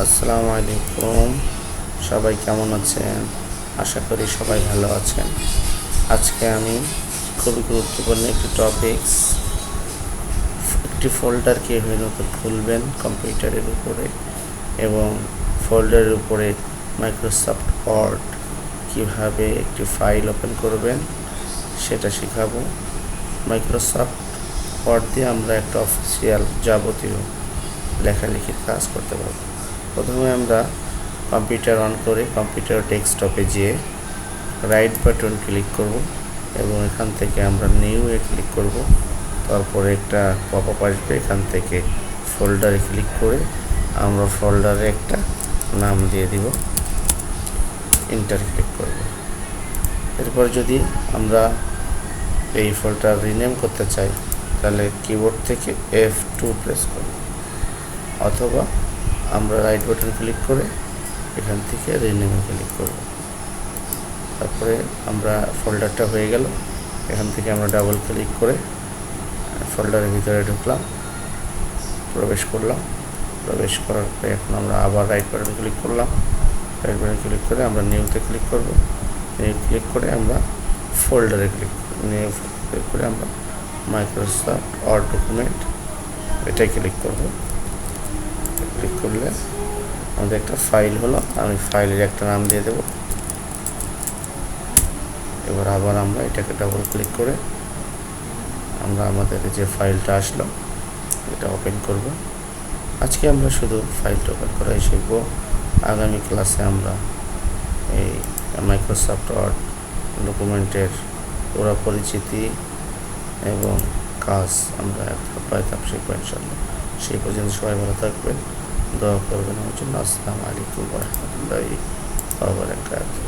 আসসালামু আলাইকুম। সবাই কেমন আছেন? আশা করি সবাই ভালো আছেন। আজকে আমি খুবই গুরুত্বপূর্ণ একটি টপিকস, একটি ফোল্ডার কীভাবে নতুন খুলবেন কম্পিউটারের উপরে এবং ফোল্ডারের উপরে মাইক্রোসফট ওয়ার্ড কীভাবে একটি ফাইল ওপেন করবেন সেটা শেখাবো। মাইক্রোসফট ওয়ার্ড দিয়ে আমরা একটা অফিসিয়াল যাবতীয় লেখালেখির কাজ করতে পারবো। প্রথমে আমরা কম্পিউটার অন করে কম্পিউটার ডেস্কটপে যেয়ে রাইট বাটন ক্লিক করব এবং এখান থেকে আমরা নিউ এ ক্লিক করব। তারপরে একটা পপআপ আসবে, এখান থেকে ফোল্ডারে ক্লিক করে আমরা ফোল্ডারে একটা নাম দিয়ে দিব, এন্টার ক্লিক করব। এরপর যদি আমরা এই ফোল্ডার রিনেম করতে চাই তাহলে কিবোর্ড থেকে F2 প্রেস করব, অথবা আমরা রাইট বাটন ক্লিক করে এখান থেকে রিনেমে ক্লিক করব। তারপরে আমরা ফোল্ডারটা হয়ে গেল, এখান থেকে আমরা ডাবল ক্লিক করে ফোল্ডারের ভিতরে ঢুকলাম, প্রবেশ করলাম। প্রবেশ করার পরে এখন আমরা আবার রাইট বাটন ক্লিক করলাম, রাইট বাটন ক্লিক করে আমরা নিউতে ক্লিক করব। নিউ ক্লিক করে আমরা ফোল্ডারে নিউ ক্লিক করে আমরা মাইক্রোসফট ওয়ার্ড ডকুমেন্ট এটাই ক্লিক করব। ক্লিক করলে আমাদের একটা ফাইল হলো, আমি ফাইলের একটা নাম দিয়ে দেব। এবার আবার আমরা এটাকে ডাবল ক্লিক করে আমরা আমাদের যে ফাইলটা আসলো এটা ওপেন করব। আজকে আমরা শুধু ফাইলটা ওপেন করাই শিখব। আগামী ক্লাসে আমরা এই মাইক্রোসফট ওয়ার্ড ডকুমেন্টের পুরো পরিচিতি এবং কাজ আমরা ধাপ শিখবো ইনশাআল্লাহ। সেই পর্যন্ত সবাই ভালো থাকবেন, দোয়া করবেন আমার জন্য। আসসালামু আলাইকুম ওয়া রাহমাতুল্লাহি ওয়া বারাকাতুহু।